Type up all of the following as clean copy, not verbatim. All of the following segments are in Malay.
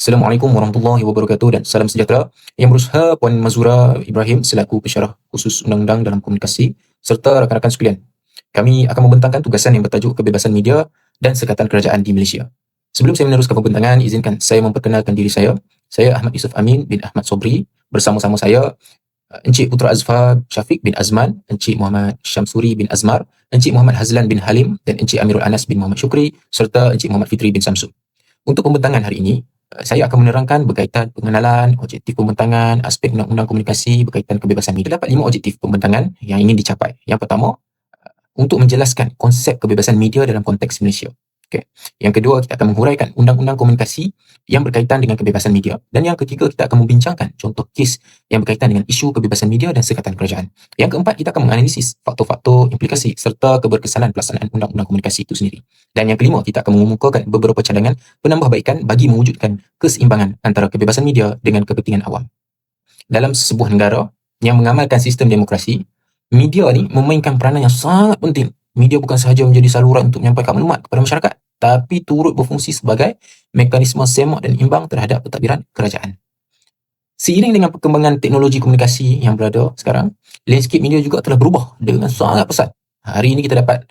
Assalamualaikum warahmatullahi wabarakatuh dan salam sejahtera. Yang berusaha Puan Mazura Ibrahim selaku pensyarah khusus undang-undang dalam komunikasi serta rakan-rakan sekalian. Kami akan membentangkan tugasan yang bertajuk kebebasan media dan sekatan kerajaan di Malaysia. Sebelum saya meneruskan pembentangan, izinkan saya memperkenalkan diri saya. Saya Ahmad Yusof Amin bin Ahmad Sobri. Bersama-sama saya Encik Putra Azfar Syafiq bin Azman, Encik Muhammad Syamsuri bin Azmar, Encik Muhammad Hazlan bin Halim dan Encik Amirul Anas bin Muhammad Syukri serta Encik Muhammad Fitri bin Samsud. Untuk pembentangan hari ini, saya akan menerangkan berkaitan pengenalan, objektif pembentangan, aspek undang-undang komunikasi berkaitan kebebasan media. Terdapat 5 objektif pembentangan yang ingin dicapai. Yang pertama, untuk menjelaskan konsep kebebasan media dalam konteks Malaysia. Okay. Yang kedua, kita akan menghuraikan undang-undang komunikasi yang berkaitan dengan kebebasan media. Dan yang ketiga, kita akan membincangkan contoh kes yang berkaitan dengan isu kebebasan media dan sekatan kerajaan. Yang keempat, kita akan menganalisis faktor-faktor, implikasi serta keberkesanan pelaksanaan undang-undang komunikasi itu sendiri. Dan yang kelima, kita akan mengemukakan beberapa cadangan penambahbaikan bagi mewujudkan keseimbangan antara kebebasan media dengan kepentingan awam. Dalam sebuah negara yang mengamalkan sistem demokrasi, media ni memainkan peranan yang sangat penting. Media bukan sahaja menjadi saluran untuk menyampaikan maklumat kepada masyarakat, tapi turut berfungsi sebagai mekanisme semak dan imbang terhadap pentadbiran kerajaan. Seiring dengan perkembangan teknologi komunikasi yang berada sekarang, landscape media juga telah berubah dengan sangat pesat. Hari ini kita dapat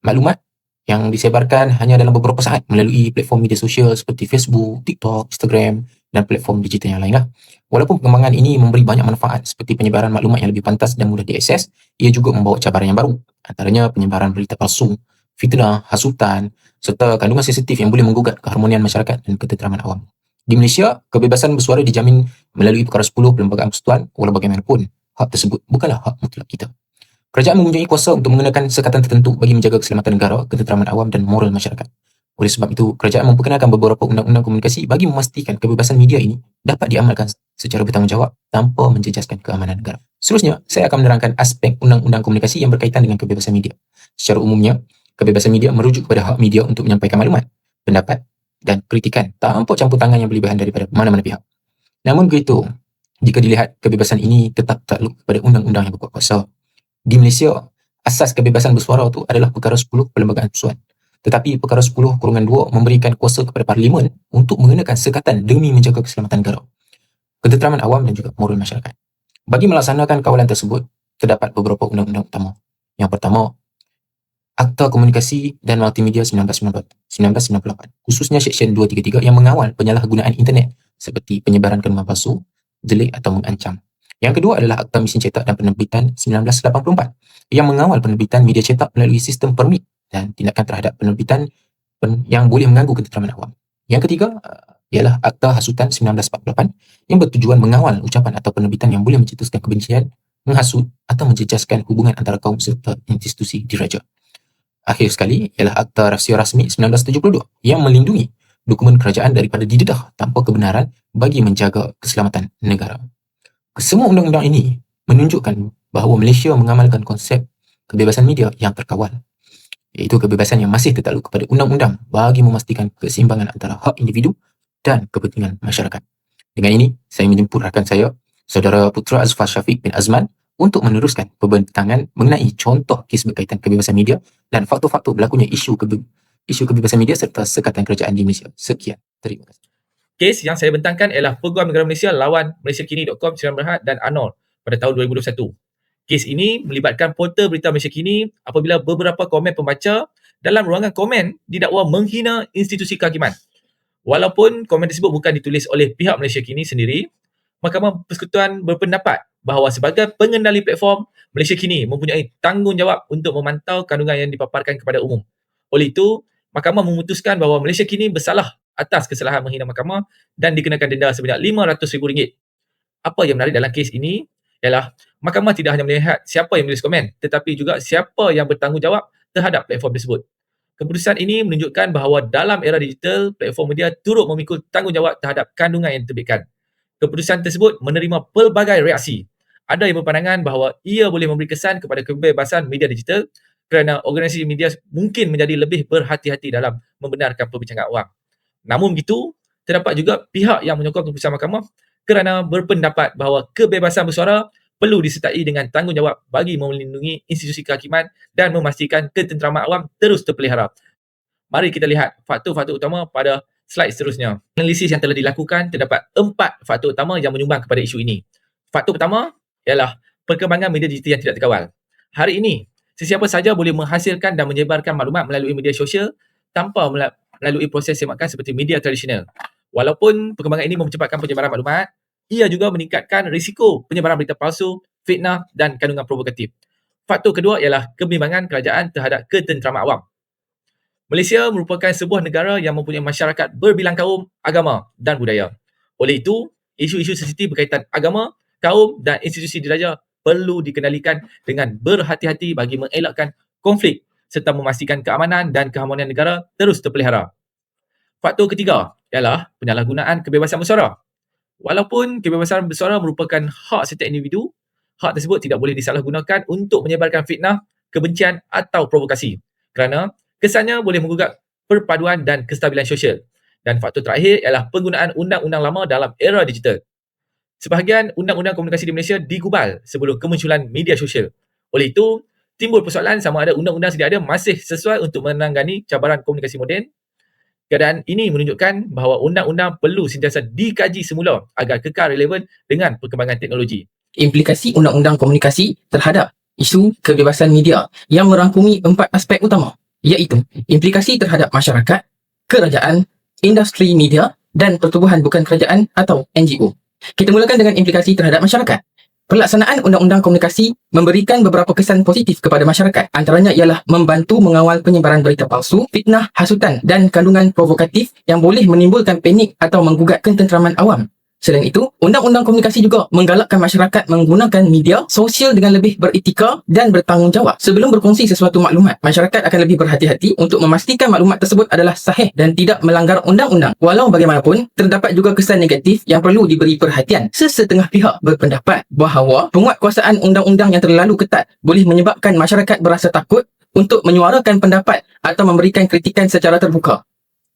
maklumat yang disebarkan hanya dalam beberapa saat melalui platform media sosial seperti Facebook, TikTok, Instagram dan platform digital yang lainlah. Walaupun perkembangan ini memberi banyak manfaat seperti penyebaran maklumat yang lebih pantas dan mudah diakses, ia juga membawa cabaran yang baru. Antaranya penyebaran berita palsu, fitnah, hasutan, serta kandungan sensitif yang boleh menggugat keharmonian masyarakat dan ketenteraman awam. Di Malaysia, kebebasan bersuara dijamin melalui Perkara 10 Perlembagaan Persekutuan, walau bagaimanapun, hak tersebut bukanlah hak mutlak kita. Kerajaan mempunyai kuasa untuk mengenakan sekatan tertentu bagi menjaga keselamatan negara, ketenteraman awam dan moral masyarakat. Oleh sebab itu, kerajaan memperkenalkan beberapa undang-undang komunikasi bagi memastikan kebebasan media ini dapat diamalkan secara bertanggungjawab tanpa menjejaskan keamanan negara. Seterusnya, saya akan menerangkan aspek undang-undang komunikasi yang berkaitan dengan kebebasan media. Secara umumnya, kebebasan media merujuk kepada hak media untuk menyampaikan maklumat, pendapat dan kritikan tanpa campur tangan yang berlebihan daripada mana-mana pihak. Namun begitu, jika dilihat kebebasan ini tetap takluk kepada undang-undang yang berkuat kuasa. Di Malaysia, asas kebebasan bersuara itu adalah Perkara 10 Perlembagaan Persekutuan. Tetapi Perkara 10/2 memberikan kuasa kepada Parlimen untuk mengenakan sekatan demi menjaga keselamatan negara, ketenteraman awam dan juga moral masyarakat. Bagi melaksanakan kawalan tersebut, terdapat beberapa undang-undang utama. Yang pertama, Akta Komunikasi dan Multimedia 1998, khususnya Seksyen 233 yang mengawal penyalahgunaan internet seperti penyebaran kandungan palsu, jelik atau mengancam. Yang kedua adalah Akta Mesin Cetak dan Penerbitan 1984 yang mengawal penerbitan media cetak melalui sistem permit dan tindakan terhadap penerbitan yang boleh mengganggu ketenteraman awam. Yang ketiga ialah Akta Hasutan 1948 yang bertujuan mengawal ucapan atau penerbitan yang boleh mencetuskan kebencian, menghasut atau menjejaskan hubungan antara kaum serta institusi diraja. Akhir sekali ialah Akta Rahsia Rasmi 1972 yang melindungi dokumen kerajaan daripada didedah tanpa kebenaran bagi menjaga keselamatan negara. Semua undang-undang ini menunjukkan bahawa Malaysia mengamalkan konsep kebebasan media yang terkawal, iaitu kebebasan yang masih tertakluk kepada undang-undang bagi memastikan keseimbangan antara hak individu dan kepentingan masyarakat. Dengan ini, saya menjemput rakan saya, Saudara Putra Azfar Syafiq bin Azman, untuk meneruskan pembentangan mengenai contoh kes berkaitan kebebasan media dan faktor-faktor berlakunya isu kebebasan media serta sekatan kerajaan di Malaysia. Sekian. Terima kasih. Kes yang saya bentangkan ialah Peguam Negara Malaysia lawan MalaysiaKini.com Siraman Berhad dan Arnold pada tahun 2021. Kes ini melibatkan portal berita Malaysia Kini apabila beberapa komen pembaca dalam ruangan komen didakwa menghina institusi kehakiman. Walaupun komen tersebut bukan ditulis oleh pihak Malaysia Kini sendiri, Mahkamah Persekutuan berpendapat bahawa sebagai pengendali platform, Malaysia Kini mempunyai tanggungjawab untuk memantau kandungan yang dipaparkan kepada umum. Oleh itu, Mahkamah memutuskan bahawa Malaysia Kini bersalah atas kesalahan menghina mahkamah dan dikenakan denda sebanyak RM500,000. Apa yang menarik dalam kes ini ialah mahkamah tidak hanya melihat siapa yang menulis komen, tetapi juga siapa yang bertanggungjawab terhadap platform tersebut. Keputusan ini menunjukkan bahawa dalam era digital, platform media turut memikul tanggungjawab terhadap kandungan yang diterbitkan. Keputusan tersebut menerima pelbagai reaksi. Ada yang berpandangan bahawa ia boleh memberi kesan kepada kebebasan media digital kerana organisasi media mungkin menjadi lebih berhati-hati dalam membenarkan perbincangan awam. Namun begitu, terdapat juga pihak yang menyokong keputusan mahkamah kerana berpendapat bahawa kebebasan bersuara perlu disertai dengan tanggungjawab bagi melindungi institusi kehakiman dan memastikan ketenteraman awam terus terpelihara. Mari kita lihat faktor-faktor utama pada Slide seterusnya. Analisis yang telah dilakukan, terdapat 4 faktor utama yang menyumbang kepada isu ini. Faktor pertama ialah perkembangan media digital yang tidak terkawal. Hari ini, sesiapa saja boleh menghasilkan dan menyebarkan maklumat melalui media sosial tanpa melalui proses semakan seperti media tradisional. Walaupun perkembangan ini mempercepatkan penyebaran maklumat, ia juga meningkatkan risiko penyebaran berita palsu, fitnah dan kandungan provokatif. Faktor kedua ialah kebimbangan kerajaan terhadap ketenteraman awam. Malaysia merupakan sebuah negara yang mempunyai masyarakat berbilang kaum, agama dan budaya. Oleh itu, isu-isu sensitif berkaitan agama, kaum dan institusi diraja perlu dikendalikan dengan berhati-hati bagi mengelakkan konflik serta memastikan keamanan dan keharmonian negara terus terpelihara. Faktor ketiga ialah penyalahgunaan kebebasan bersuara. Walaupun kebebasan bersuara merupakan hak setiap individu, hak tersebut tidak boleh disalahgunakan untuk menyebarkan fitnah, kebencian atau provokasi kerana kesannya boleh menggugat perpaduan dan kestabilan sosial. Dan faktor terakhir ialah penggunaan undang-undang lama dalam era digital. Sebahagian undang-undang komunikasi di Malaysia digubal sebelum kemunculan media sosial. Oleh itu, timbul persoalan sama ada undang-undang sedia ada masih sesuai untuk menangani cabaran komunikasi moden. Keadaan ini menunjukkan bahawa undang-undang perlu sentiasa dikaji semula agar kekal relevan dengan perkembangan teknologi. Implikasi undang-undang komunikasi terhadap isu kebebasan media yang merangkumi 4 aspek utama, iaitu implikasi terhadap masyarakat, kerajaan, industri media dan pertubuhan bukan kerajaan atau NGO. Kita mulakan dengan implikasi terhadap masyarakat. Pelaksanaan undang-undang komunikasi memberikan beberapa kesan positif kepada masyarakat. Antaranya ialah membantu mengawal penyebaran berita palsu, fitnah, hasutan dan kandungan provokatif yang boleh menimbulkan panik atau menggugat ketenteraman awam. Selain itu, undang-undang komunikasi juga menggalakkan masyarakat menggunakan media sosial dengan lebih beretika dan bertanggungjawab. Sebelum berkongsi sesuatu maklumat, masyarakat akan lebih berhati-hati untuk memastikan maklumat tersebut adalah sahih dan tidak melanggar undang-undang. Walau bagaimanapun, terdapat juga kesan negatif yang perlu diberi perhatian. Sesetengah pihak berpendapat bahawa penguatkuasaan undang-undang yang terlalu ketat boleh menyebabkan masyarakat berasa takut untuk menyuarakan pendapat atau memberikan kritikan secara terbuka.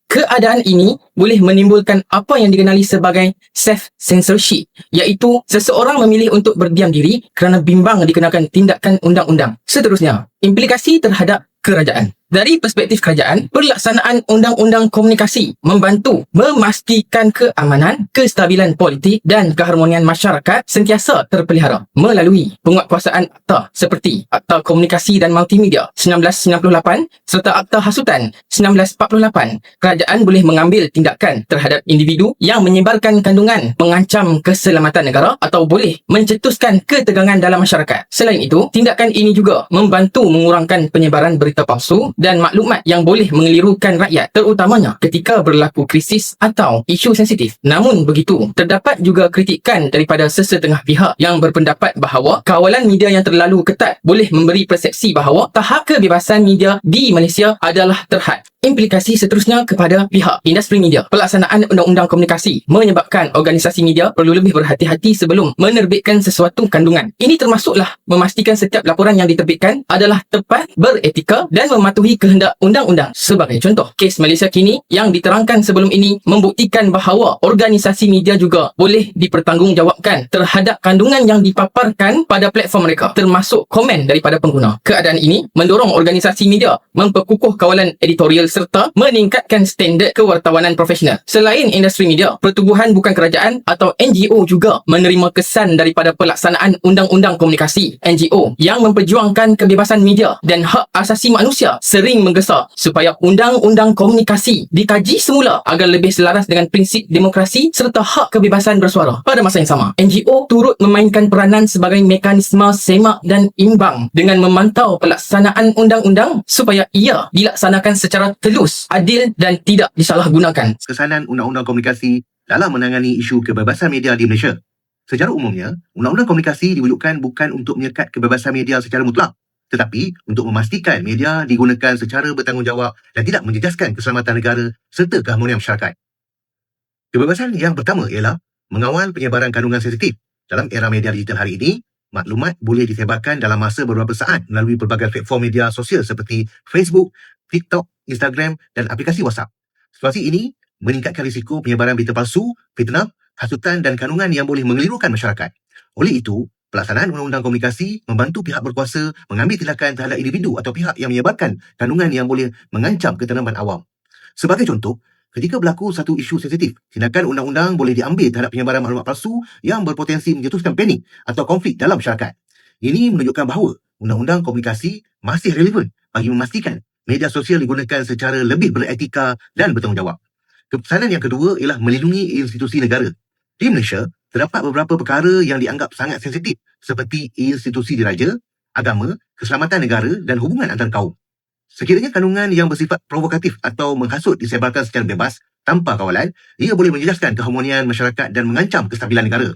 Keadaan ini boleh menimbulkan apa yang dikenali sebagai self-censorship, iaitu seseorang memilih untuk berdiam diri kerana bimbang dikenakan tindakan undang-undang. Seterusnya, implikasi terhadap kerajaan. Dari perspektif kerajaan, pelaksanaan undang-undang komunikasi membantu memastikan keamanan, kestabilan politik dan keharmonian masyarakat sentiasa terpelihara melalui penguatkuasaan akta seperti Akta Komunikasi dan Multimedia 1998 serta Akta Hasutan 1948. Kerajaan boleh mengambil tindakan terhadap individu yang menyebarkan kandungan mengancam keselamatan negara atau boleh mencetuskan ketegangan dalam masyarakat. Selain itu, tindakan ini juga membantu mengurangkan penyebaran berita palsu dan maklumat yang boleh mengelirukan rakyat, terutamanya ketika berlaku krisis atau isu sensitif. Namun begitu, terdapat juga kritikan daripada sesetengah pihak yang berpendapat bahawa kawalan media yang terlalu ketat boleh memberi persepsi bahawa tahap kebebasan media di Malaysia adalah terhad. Implikasi seterusnya kepada pihak industri media. Pelaksanaan undang-undang komunikasi menyebabkan organisasi media perlu lebih berhati-hati sebelum menerbitkan sesuatu kandungan. Ini termasuklah memastikan setiap laporan yang diterbitkan adalah tepat, beretika dan mematuhi kehendak undang-undang. Sebagai contoh, kes Malaysia Kini yang diterangkan sebelum ini membuktikan bahawa organisasi media juga boleh dipertanggungjawabkan terhadap kandungan yang dipaparkan pada platform mereka, termasuk komen daripada pengguna. Keadaan ini mendorong organisasi media memperkukuh kawalan editorial serta meningkatkan standard kewartawanan profesional. Selain industri media, pertubuhan bukan kerajaan atau NGO juga menerima kesan daripada pelaksanaan undang-undang komunikasi. NGO yang memperjuangkan kebebasan media dan hak asasi manusia sering menggesa supaya undang-undang komunikasi dikaji semula agar lebih selaras dengan prinsip demokrasi serta hak kebebasan bersuara. Pada masa yang sama, NGO turut memainkan peranan sebagai mekanisme semak dan imbang dengan memantau pelaksanaan undang-undang supaya ia dilaksanakan secara telus, adil dan tidak disalahgunakan. Kesanan undang-undang komunikasi dalam menangani isu kebebasan media di Malaysia. Secara umumnya, undang-undang komunikasi diwujudkan bukan untuk menyekat kebebasan media secara mutlak, tetapi untuk memastikan media digunakan secara bertanggungjawab dan tidak menjejaskan keselamatan negara serta keharmonian masyarakat. Kebebasan yang pertama ialah mengawal penyebaran kandungan sensitif. Dalam era media digital hari ini, maklumat boleh disebarkan dalam masa beberapa saat melalui pelbagai platform media sosial seperti Facebook, TikTok, Instagram dan aplikasi WhatsApp. Situasi ini meningkatkan risiko penyebaran berita palsu, fitnah, hasutan dan kandungan yang boleh mengelirukan masyarakat. Oleh itu, pelaksanaan undang-undang komunikasi membantu pihak berkuasa mengambil tindakan terhadap individu atau pihak yang menyebarkan kandungan yang boleh mengancam ketenteraman awam. Sebagai contoh, Ketika berlaku satu isu sensitif, tindakan undang-undang boleh diambil terhadap penyebaran maklumat palsu yang berpotensi mencetuskan panik atau konflik dalam masyarakat. Ini menunjukkan bahawa undang-undang komunikasi masih relevan bagi memastikan media sosial digunakan secara lebih beretika dan bertanggungjawab. Kepesanan yang kedua ialah melindungi institusi negara. Di Malaysia, terdapat beberapa perkara yang dianggap sangat sensitif seperti institusi diraja, agama, keselamatan negara dan hubungan antar kaum. Sekiranya kandungan yang bersifat provokatif atau menghasut disebarkan secara bebas tanpa kawalan, ia boleh menjejaskan keharmonian masyarakat dan mengancam kestabilan negara.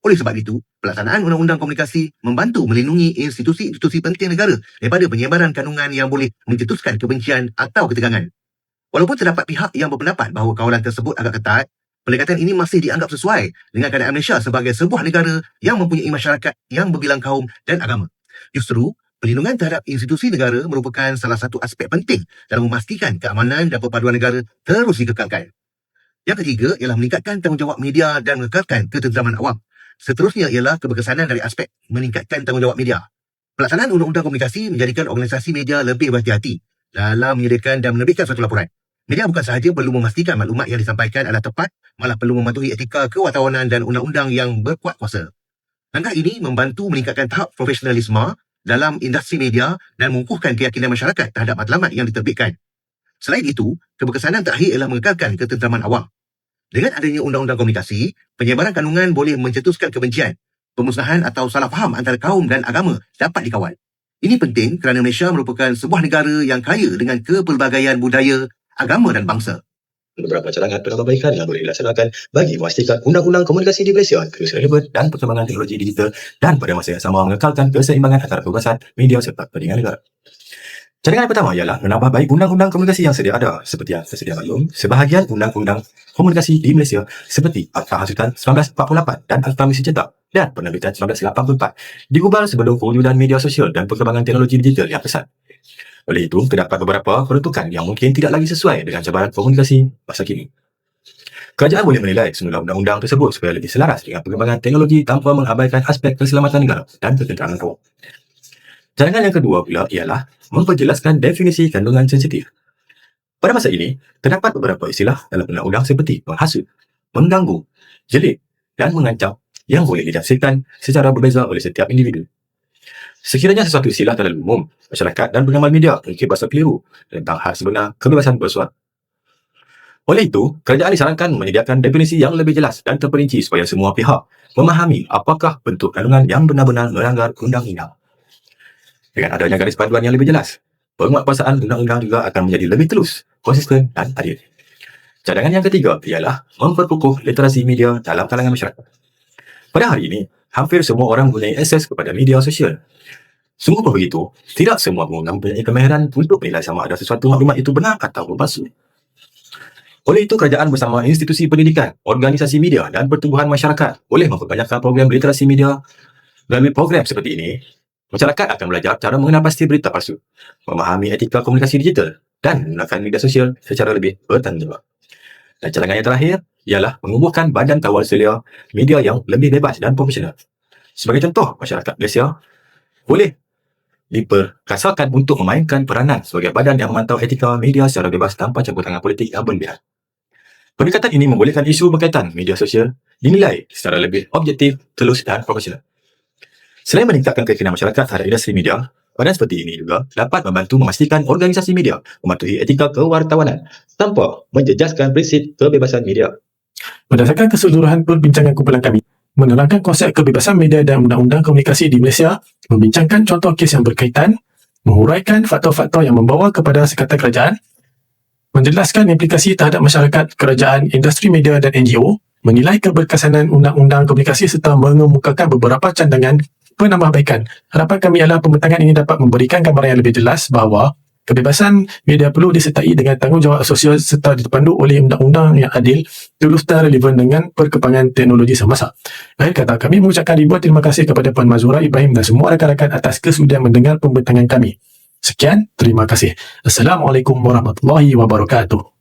Oleh sebab itu, pelaksanaan undang-undang komunikasi membantu melindungi institusi-institusi penting negara daripada penyebaran kandungan yang boleh mencetuskan kebencian atau ketegangan. Walaupun terdapat pihak yang berpendapat bahawa kawalan tersebut agak ketat, pendekatan ini masih dianggap sesuai dengan keadaan Malaysia sebagai sebuah negara yang mempunyai masyarakat yang berbilang kaum dan agama. Justru, perlindungan terhadap institusi negara merupakan salah satu aspek penting dalam memastikan keamanan dan perpaduan negara terus dikekalkan. Yang ketiga ialah meningkatkan tanggungjawab media dan mengekalkan ketenteraman awam. Seterusnya ialah keberkesanan dari aspek meningkatkan tanggungjawab media. Pelaksanaan undang-undang komunikasi menjadikan organisasi media lebih berhati-hati dalam menyediakan dan menerbitkan suatu laporan. Media bukan sahaja perlu memastikan maklumat yang disampaikan adalah tepat, malah perlu mematuhi etika kewartawanan dan undang-undang yang berkuat kuasa. Langkah ini membantu meningkatkan tahap profesionalisme dalam industri media dan mengukuhkan keyakinan masyarakat terhadap matlamat yang diterbitkan. Selain itu, keberkesanan terakhir ialah mengekalkan ketenteraman awam. Dengan adanya undang-undang komunikasi, penyebaran kandungan boleh mencetuskan kebencian, pemusnahan atau salah faham antara kaum dan agama dapat dikawal. Ini penting kerana Malaysia merupakan sebuah negara yang kaya dengan kepelbagaian budaya, agama dan bangsa. Beberapa cadangan penambahbaikan yang boleh dilaksanakan bagi memastikan undang-undang komunikasi di Malaysia terus relevan dan perkembangan teknologi digital dan pada masa yang sama mengekalkan keseimbangan antara kebebasan, media serta kepentingan negara. Cadangan pertama ialah menambah baik undang-undang komunikasi yang sedia ada. Seperti yang tersedia maklum, sebahagian undang-undang komunikasi di Malaysia seperti Akta Hasutan 1948 dan Akta Misi Cetak dan Penerbitan 1984 digubal sebelum kewujudan media sosial dan perkembangan teknologi digital yang pesat. Oleh itu, terdapat beberapa peruntukan yang mungkin tidak lagi sesuai dengan cabaran komunikasi masa kini. Kerajaan boleh menilai semula undang-undang tersebut supaya lebih selaras dengan perkembangan teknologi tanpa mengabaikan aspek keselamatan negara dan ketenteraman awam. Cadangan yang kedua pula ialah memperjelaskan definisi kandungan sensitif. Pada masa ini, terdapat beberapa istilah dalam undang-undang seperti menghasut, mengganggu, jelik dan mengancam yang boleh ditafsirkan secara berbeza oleh setiap individu. Sekiranya sesuatu istilah terlalu umum, masyarakat dan pengamal media mungkin berasa keliru tentang hal sebenar kebebasan bersuara. Oleh itu, kerajaan disarankan menyediakan definisi yang lebih jelas dan terperinci supaya semua pihak memahami apakah bentuk kandungan yang benar-benar melanggar undang-undang. Dengan adanya garis panduan yang lebih jelas, penguatkuasaan undang-undang juga akan menjadi lebih telus, konsisten dan adil. Cadangan yang ketiga ialah memperkukuh literasi media dalam kalangan masyarakat. Pada hari ini, hampir semua orang mempunyai akses kepada media sosial. Sungguh pun begitu, tidak semua pengguna mempunyai kemahiran untuk menilai sama ada sesuatu maklumat itu benar atau palsu. Oleh itu, kerajaan bersama institusi pendidikan, organisasi media dan pertumbuhan masyarakat boleh memperbanyakkan program literasi media. Melalui program seperti ini, masyarakat akan belajar cara mengenal pasti berita palsu, memahami etika komunikasi digital dan menggunakan media sosial secara lebih bertanggungjawab. Dan cadangan yang terakhir ialah menumbuhkan badan kawal selia media yang lebih bebas dan profesional. Sebagai contoh, masyarakat Malaysia boleh diperkasakan untuk memainkan peranan sebagai badan yang memantau etika media secara bebas tanpa campur tangan politik yang berlebihan. Pendekatan ini membolehkan isu berkaitan media sosial dinilai secara lebih objektif, telus dan profesional. Selain meningkatkan keyakinan masyarakat terhadap industri media, badan seperti ini juga dapat membantu memastikan organisasi media mematuhi etika kewartawanan tanpa menjejaskan prinsip kebebasan media. Berdasarkan keseluruhan perbincangan kumpulan kami, menerangkan konsep kebebasan media dan undang-undang komunikasi di Malaysia, membincangkan contoh kes yang berkaitan, menghuraikan faktor-faktor yang membawa kepada sekatan kerajaan, menjelaskan implikasi terhadap masyarakat, kerajaan, industri media dan NGO, menilai keberkesanan undang-undang komunikasi serta mengemukakan beberapa cadangan penambahbaikan. Harapan kami ialah pembincangan ini dapat memberikan gambaran yang lebih jelas bahawa kebebasan media perlu disertai dengan tanggungjawab sosial serta dipandu oleh undang-undang yang adil, tulus dan relevan dengan perkembangan teknologi semasa. Akhir kata, kami mengucapkan ribuan terima kasih kepada Puan Mazura Ibrahim dan semua rakan-rakan atas kesudian mendengar pembincangan kami. Sekian, terima kasih. Assalamualaikum warahmatullahi wabarakatuh.